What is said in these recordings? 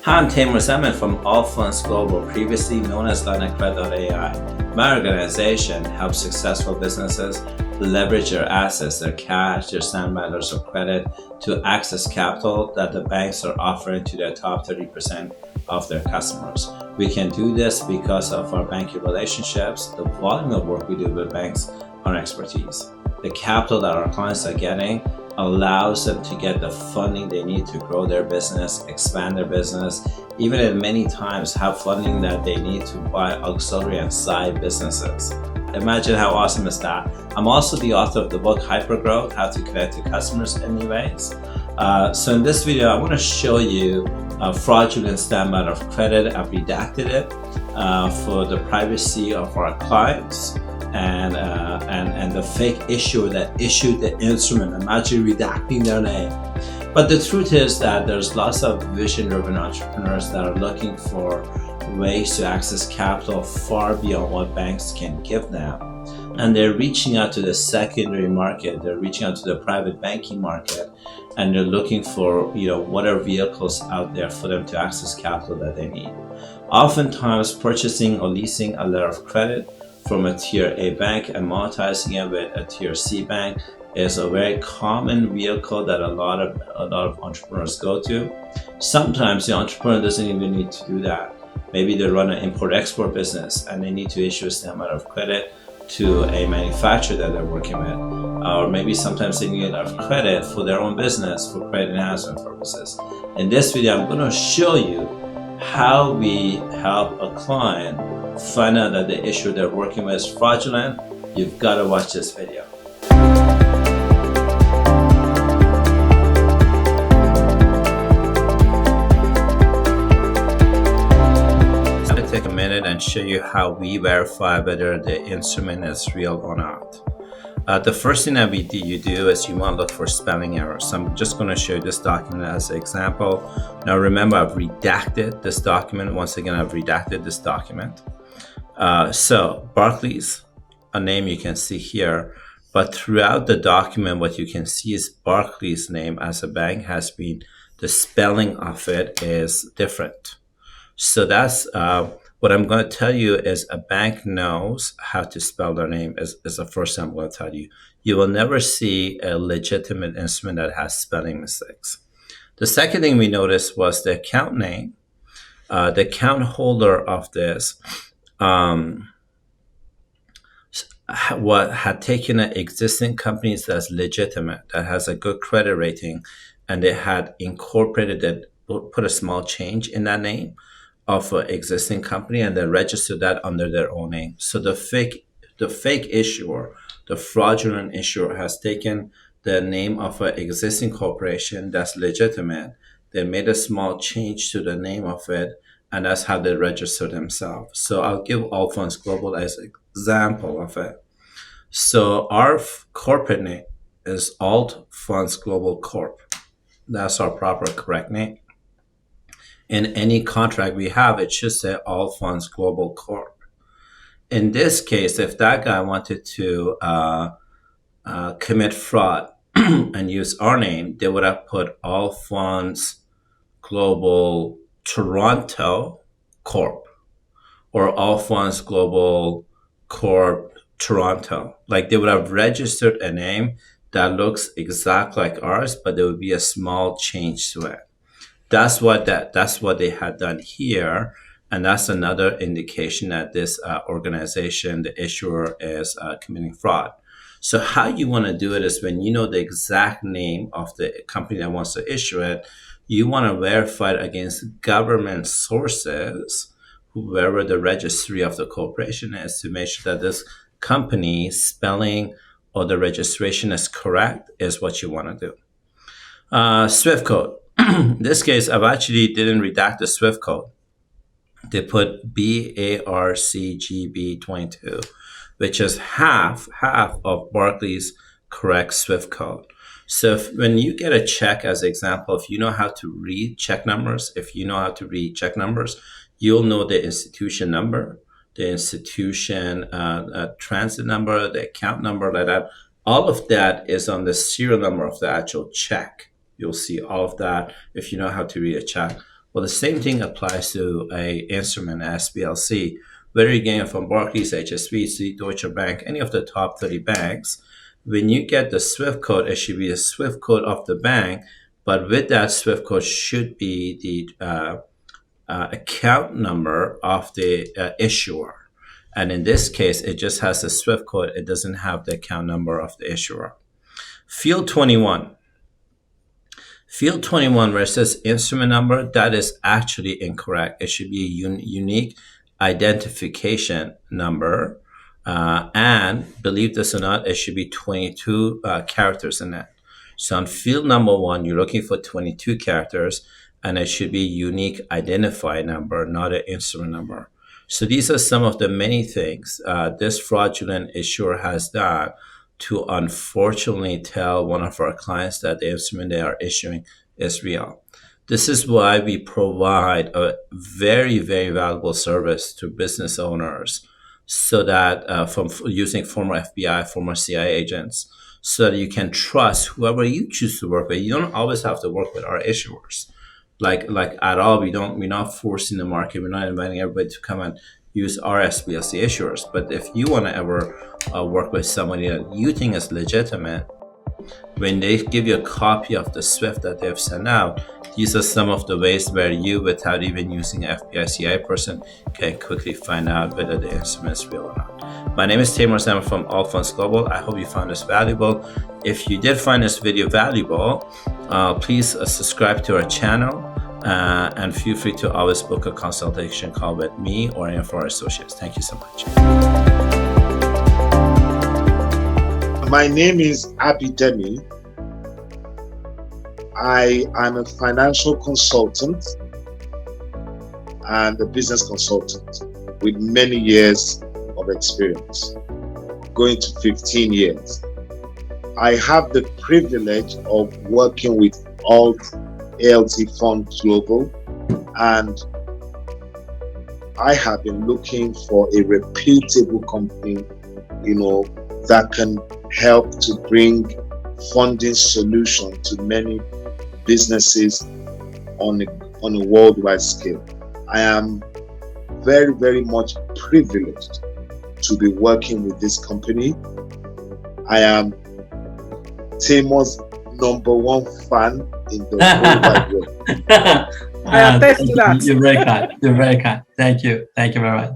Hi, I'm Taimour Zaman from Allfunds Global, previously known as LineCredit.ai. My organization helps successful businesses leverage their assets, their cash, their standby letters of credit to access capital that the banks are offering to their top 30% of their customers. We can do this because of our banking relationships, the volume of work we do with banks, our expertise. The capital that our clients are getting allows them to get the funding they need to grow their business, expand their business, even at many times have funding that they need to buy auxiliary and side businesses. Imagine how awesome is that. I'm also the author of the book Hypergrowth, How to Connect to Customers in New Ways. So in this video, I want to show you a fraudulent stamp out of credit. I've redacted it for the privacy of our clients. And the fake issuer that issued the instrument. I'm actually redacting their name. But the truth is that there's lots of vision-driven entrepreneurs that are looking for ways to access capital far beyond what banks can give them. And they're reaching out to the secondary market, they're reaching out to the private banking market, and they're looking for, what are vehicles out there for them to access capital that they need. Oftentimes, purchasing or leasing a letter of credit from a tier A bank and monetizing it with a tier C bank is a very common vehicle that a lot of entrepreneurs go to. Sometimes the entrepreneur doesn't even need to do that. Maybe they run an import-export business and they need to issue a stamp out of credit to a manufacturer that they're working with. Or maybe sometimes they need a lot of credit for their own business for credit enhancement purposes. In this video, I'm going to show you how we help a client find out that the issue they're working with is fraudulent. You've got to watch this video. I'm going to take a minute and show you how we verify whether the instrument is real or not. The first thing that you do is you want to look for spelling errors. So I'm just going to show you this document as an example. Now remember, I've redacted this document. Once again, I've redacted this document. So Barclays, a name you can see here, but throughout the document, what you can see is Barclays' name as a bank has been, the spelling of it is different. So that's what I'm going to tell you is a bank knows how to spell their name is the first thing I'm going to tell you. You will never see a legitimate instrument that has spelling mistakes. The second thing we noticed was the account name. The account holder of this what had taken an existing company that's legitimate, that has a good credit rating, and they had incorporated it, put a small change in that name of an existing company, and they registered that under their own name. So the fake issuer, the fraudulent issuer, has taken the name of an existing corporation that's legitimate. They made a small change to the name of it, and that's how they register themselves. So I'll give Allfunds Global as an example of it. So our corporate name is Allfunds Global Corp. That's our proper correct name. In any contract we have, it should say Allfunds Global Corp. In this case, if that guy wanted to commit fraud and use our name, they would have put Allfunds Global Toronto Corp or Allfunds Global Corp Toronto. Like they would have registered a name that looks exactly like ours, but there would be a small change to it. That's what they had done here, and that's another indication that this organization, the issuer, is committing fraud. So how you want to do it is when you know the exact name of the company that wants to issue it, you want to verify it against government sources, whoever the registry of the corporation is, to make sure that this company spelling or the registration is correct is what you want to do. Swift code. In this case, I've actually didn't redact the Swift code. They put BARCGB22, which is half of Barclays' correct Swift code. So when you get a check, as an example, if you know how to read check numbers, you'll know the institution number, the institution transit number, the account number, like that. All of that is on the serial number of the actual check. You'll see all of that if you know how to read a check. Well, the same thing applies to a instrument SBLC, whether you're getting it from Barclays, HSBC, Deutsche Bank, any of the top 30 banks. When you get the SWIFT code, it should be the SWIFT code of the bank, but with that SWIFT code should be the account number of the issuer. And in this case, it just has the SWIFT code. It doesn't have the account number of the issuer. Field 21. Field 21, where it says instrument number, that is actually incorrect. It should be a unique identification number. And believe this or not, it should be 22 characters in it. So on field number 1, you're looking for 22 characters, and it should be unique identifier number, not an instrument number. So these are some of the many things this fraudulent issuer has done to unfortunately tell one of our clients that the instrument they are issuing is real. This is why we provide a very, very valuable service to business owners, so that from using former FBI, former CIA agents, so that you can trust whoever you choose to work with. You don't always have to work with our issuers, like at all. We're not forcing the market. We're not inviting everybody to come and use our SBLC issuers. But if you want to ever work with somebody that you think is legitimate, when they give you a copy of the SWIFT that they've sent out, these are some of the ways where you, without even using an FBI CIA person, can quickly find out whether the instrument is real or not. My name is Taimour Zaman from All Funds Global. I hope you found this valuable. If you did find this video valuable, please subscribe to our channel. And feel free to always book a consultation call with me or any of our associates. Thank you so much. My name is Abidemi. I am a financial consultant and a business consultant with many years of experience, going to 15 years. I have the privilege of working with ALT Fund Global, and I have been looking for a reputable company, that can help to bring funding solution to many businesses on a worldwide scale. I am very, very much privileged to be working with this company. I am Taimour's #1 fan in the whole wide world. I attest to that. You're very kind. You're very kind. Thank you. Thank you very much.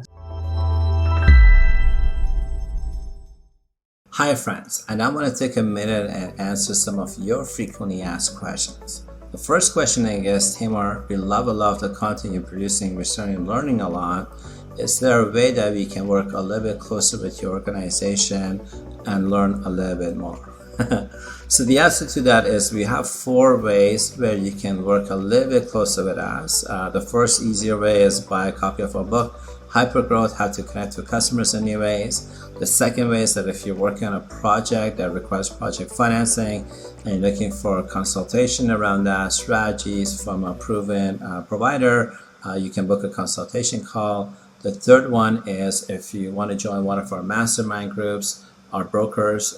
Hi friends, and I want to take a minute and answer some of your frequently asked questions. The first question is, Taimour, we love a lot of the content you're producing. We're certainly learning a lot. Is there a way that we can work a little bit closer with your organization and learn a little bit more? So the answer to that is we have 4 ways where you can work a little bit closer with us. The first easier way is buy a copy of our book, Hypergrowth, How to Connect with Customers in New Ways. The second way is that if you're working on a project that requires project financing and you're looking for a consultation around that, strategies from a proven provider, you can book a consultation call. The third one is if you want to join one of our mastermind groups. Our brokers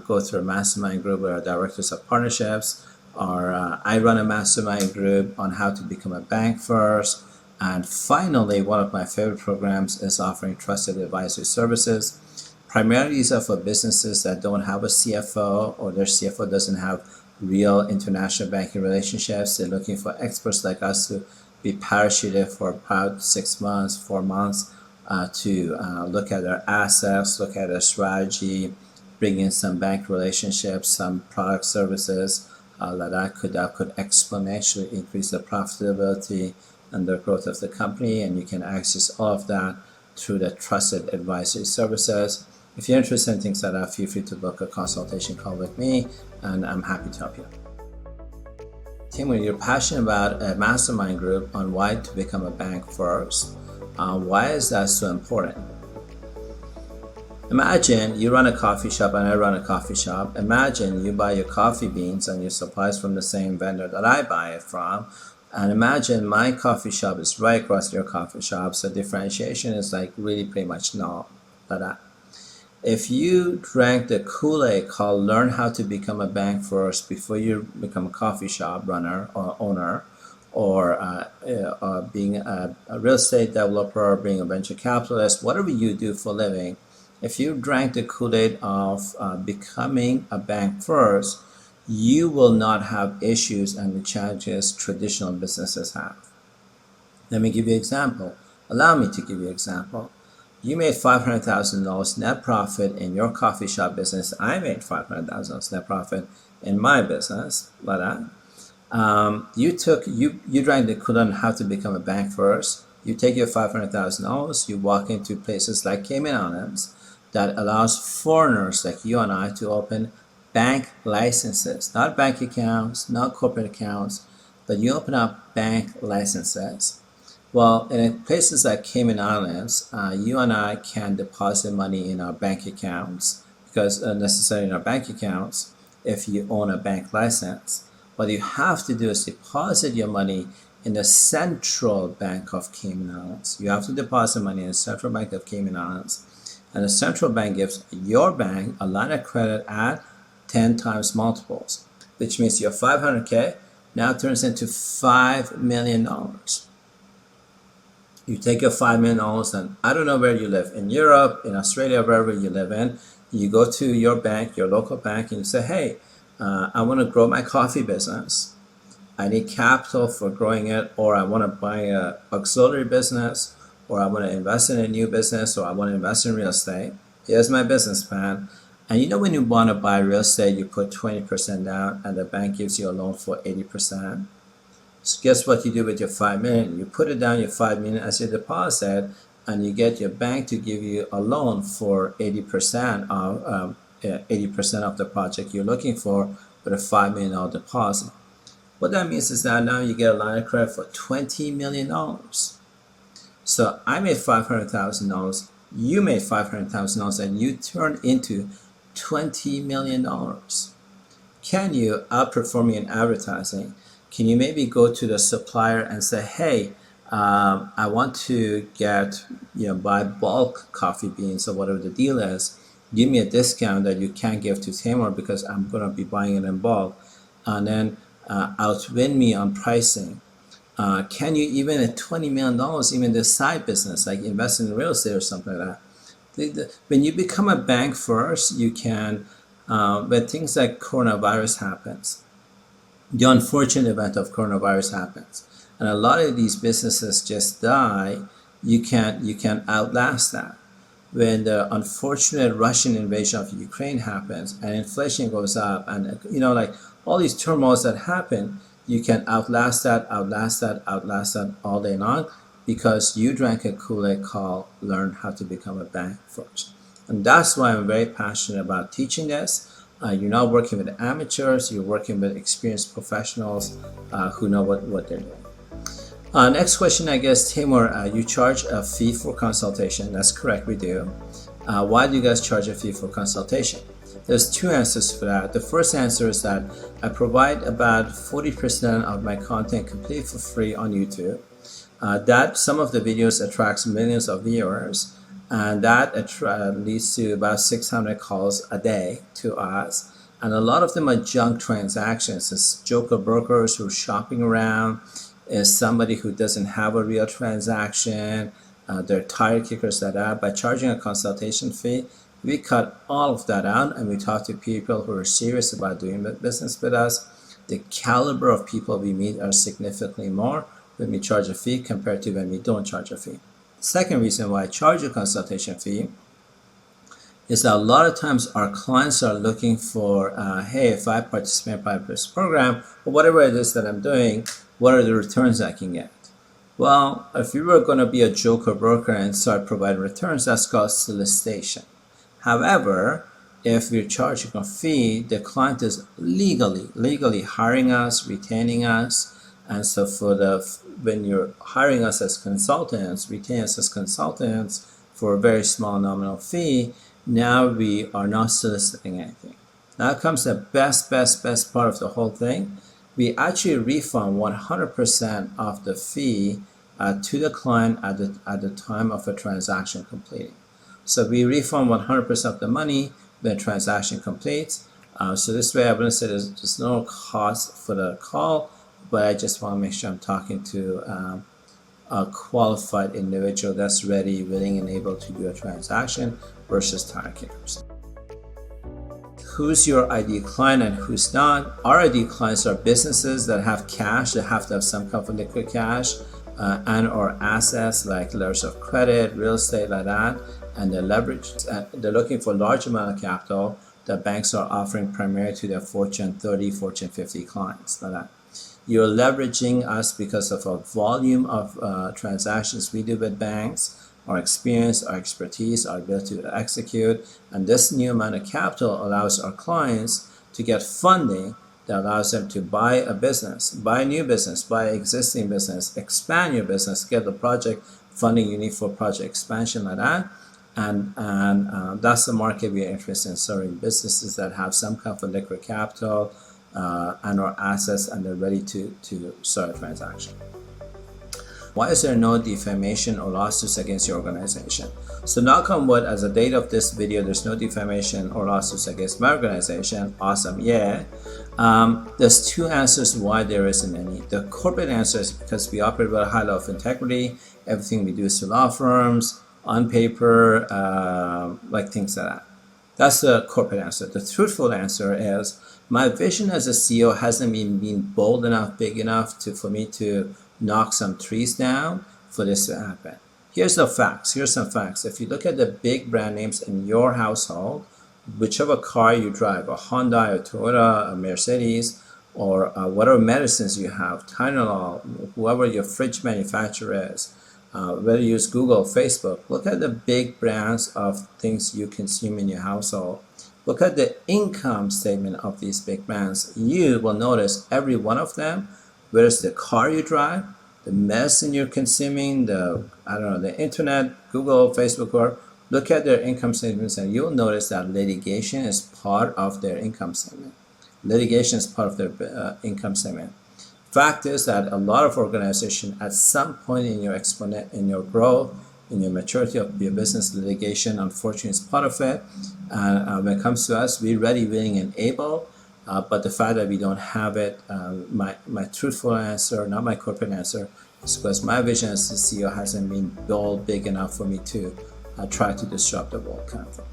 go through a mastermind group with our directors of partnerships. I run a mastermind group on how to become a bank first. And finally, one of my favorite programs is offering trusted advisory services. Primarily, these are for businesses that don't have a CFO or their CFO doesn't have real international banking relationships. They're looking for experts like us to be parachuted for about 6 months, 4 months, to look at their assets, look at their strategy, bring in some bank relationships, some product services that could exponentially increase the profitability and the growth of the company. And you can access all of that through the trusted advisory services. If you're interested in things like that, feel free to book a consultation call with me, and I'm happy to help you. Taimour, you're passionate about a mastermind group on why to become a bank first. Why is that so important? Imagine you run a coffee shop and I run a coffee shop. Imagine you buy your coffee beans and your supplies from the same vendor that I buy it from. And imagine my coffee shop is right across your coffee shop. So differentiation is like really pretty much null. If you drank the Kool-Aid called learn how to become a bank first before you become a coffee shop runner or owner, or being a real estate developer, or being a venture capitalist, whatever you do for a living, if you drank the Kool-Aid of becoming a bank first, you will not have issues and the challenges traditional businesses have. Let me give you an example. Allow me to give you an example. You made $500,000 net profit in your coffee shop business. I made $500,000 net profit in my business. You drank the Kool-Aid on how to become a bank first. You take your $500,000, you walk into places like Cayman Islands that allows foreigners like you and I to open bank licenses, not bank accounts, not corporate accounts, but you open up bank licenses. Well, in places like Cayman Islands, you and I can deposit money in our bank accounts, because necessarily in our bank accounts, if you own a bank license. What you have to do is deposit your money in the Central Bank of Cayman Islands. You have to deposit money in the Central Bank of Cayman Islands. And the Central Bank gives your bank a line of credit at 10 times multiples, which means your 500K now turns into $5 million. You take your $5 million, and I don't know where you live, in Europe, in Australia, wherever you live in, you go to your bank, your local bank, and you say, hey, I want to grow my coffee business. I need capital for growing it, or I want to buy an auxiliary business, or I want to invest in a new business, or I want to invest in real estate. Here's my business plan. And you know, when you want to buy real estate, you put 20% down, and the bank gives you a loan for 80%. So guess what you do with your $5 million? You put it down, your $5 million as your deposit, and you get your bank to give you a loan for 80% of 80% of the project you're looking for, with a $5 million deposit. What that means is that now you get a line of credit for $20 million. So I made $500,000, you made $500,000, and you turned into $20 million. Can you outperform me in advertising? Can you maybe go to the supplier and say, hey, I want to buy bulk coffee beans or whatever the deal is. Give me a discount that you can't give to Taimour because I'm going to be buying it in bulk. And then outwin me on pricing. Can you, even at $20 million, even the side business, like invest in real estate or something like that? When you become a bank first, you can, when things like coronavirus happens, the unfortunate event of coronavirus happens, and a lot of these businesses just die, you can outlast that. When the unfortunate Russian invasion of Ukraine happens and inflation goes up, and like all these turmoils that happen, you can outlast that all day long, because you drank a Kool-Aid called learn how to become a bank first. And that's why I'm very passionate about teaching this. You're not working with amateurs, you're working with experienced professionals who know what they're doing. Next question, I guess, Taimour, you charge a fee for consultation. That's correct, we do. Why do you guys charge a fee for consultation? There's two answers for that. The first answer is that I provide about 40% of my content completely for free on YouTube. That some of the videos attracts millions of viewers, and that leads to about 600 calls a day to us. And a lot of them are junk transactions. It's joker brokers who are shopping around. Is somebody who doesn't have a real transaction. They're tire kickers that are. By charging a consultation fee, we cut all of that out, and we talk to people who are serious about doing business with us. The caliber of people we meet are significantly more when we charge a fee compared to when we don't charge a fee. Second reason why I charge a consultation fee is that a lot of times our clients are looking for, hey, if I participate in this program, or whatever it is that I'm doing, what are the returns I can get? Well, if you were going to be a joker broker and start providing returns, that's called solicitation. However, if we're charging a fee, the client is legally hiring us, retaining us. And so when you're hiring us as consultants, retain us as consultants for a very small nominal fee, now we are not soliciting anything. Now comes the best part of the whole thing. We actually refund 100% of the fee to the client at the time of a transaction completing. So we refund 100% of the money when transaction completes. So this way, I wouldn't say there's no cost for the call, but I just want to make sure I'm talking to a qualified individual that's ready, willing, and able to do a transaction versus targeters. Who's your ideal client and who's not? Our ideal clients are businesses that have cash, that have to have some kind of liquid cash and or assets like letters of credit, real estate, like that, and they're leveraged. They're looking for large amount of capital that banks are offering primarily to their Fortune 30, Fortune 50 clients, like that. You're leveraging us because of a volume of transactions we do with banks, our experience, our expertise, our ability to execute, and this new amount of capital allows our clients to get funding that allows them to buy a business, buy a new business, buy existing business, expand your business, get the project funding you need for project expansion, like that. And that's the market we are interested in serving, businesses that have some kind of liquid capital and or assets, and they're ready to start a transaction. Why is there no defamation or lawsuits against your organization? So knock on wood, as a date of this video, there's no defamation or lawsuits against my organization. Awesome, yeah. There's two answers why there isn't any. The corporate answer is because we operate with a high level of integrity. Everything we do is to law firms, on paper, like things like that. That's the corporate answer. The truthful answer is my vision as a CEO hasn't been bold enough, big enough for me to knock some trees down for this to happen. Here's the facts. Here's some facts. If you look at the big brand names in your household, whichever car you drive, a Honda, a Toyota, a Mercedes, or whatever medicines you have, Taimour, whoever your fridge manufacturer is, whether you use Google, Facebook, look at the big brands of things you consume in your household. Look at the income statement of these big brands. You will notice every one of them, whether it's the car you drive, the medicine you're consuming, the internet, Google, Facebook, or look at their income statements, and you'll notice that litigation is part of their income statement. Litigation is part of their income statement. Fact is that a lot of organizations at some point in your growth, in your maturity of your business, litigation unfortunately is part of it. When it comes to us, we're ready, willing, and able. But the fact that we don't have it, my truthful answer, not my corporate answer, is because my vision as the CEO hasn't been bold, big enough for me to try to disrupt the world kind of thing.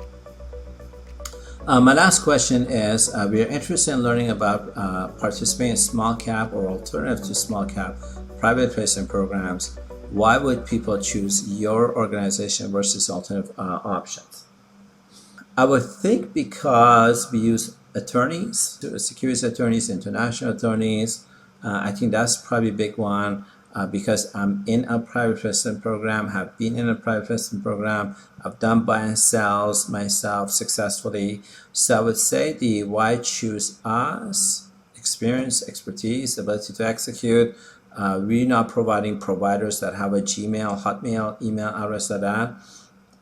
My last question is, we are interested in learning about participating in small cap or alternative to small cap private placement programs. Why would people choose your organization versus alternative options? I would think because we use attorneys, securities attorneys, international attorneys. I think that's probably a big one because I'm in a private placement program, have been in a private placement program. I've done buy and sells myself successfully. So I would say the why choose us, experience, expertise, ability to execute. We're not providing providers that have a Gmail, Hotmail, email address like that.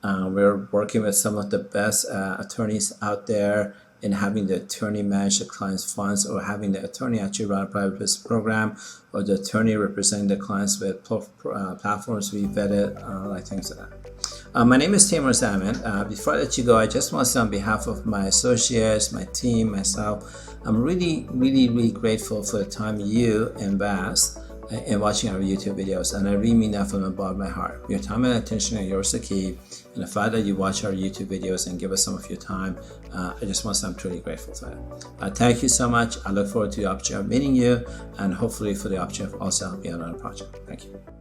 We're working with some of the best attorneys out there in having the attorney manage the client's funds, or having the attorney actually run a private placement program, or the attorney representing the clients with platforms we vetted, like things like that. My name is Taimour Zaman. Before I let you go, I just want to say on behalf of my associates, my team, myself, I'm really, really, really grateful for the time you invest in watching our YouTube videos, and I really mean that from the bottom of my heart. Your time and attention are yours to keep, and the fact that you watch our YouTube videos and give us some of your time, I just want to say I'm truly grateful for that. Thank you so much. I look forward to the opportunity of meeting you, and hopefully for the opportunity of also helping you out on a project. Thank you.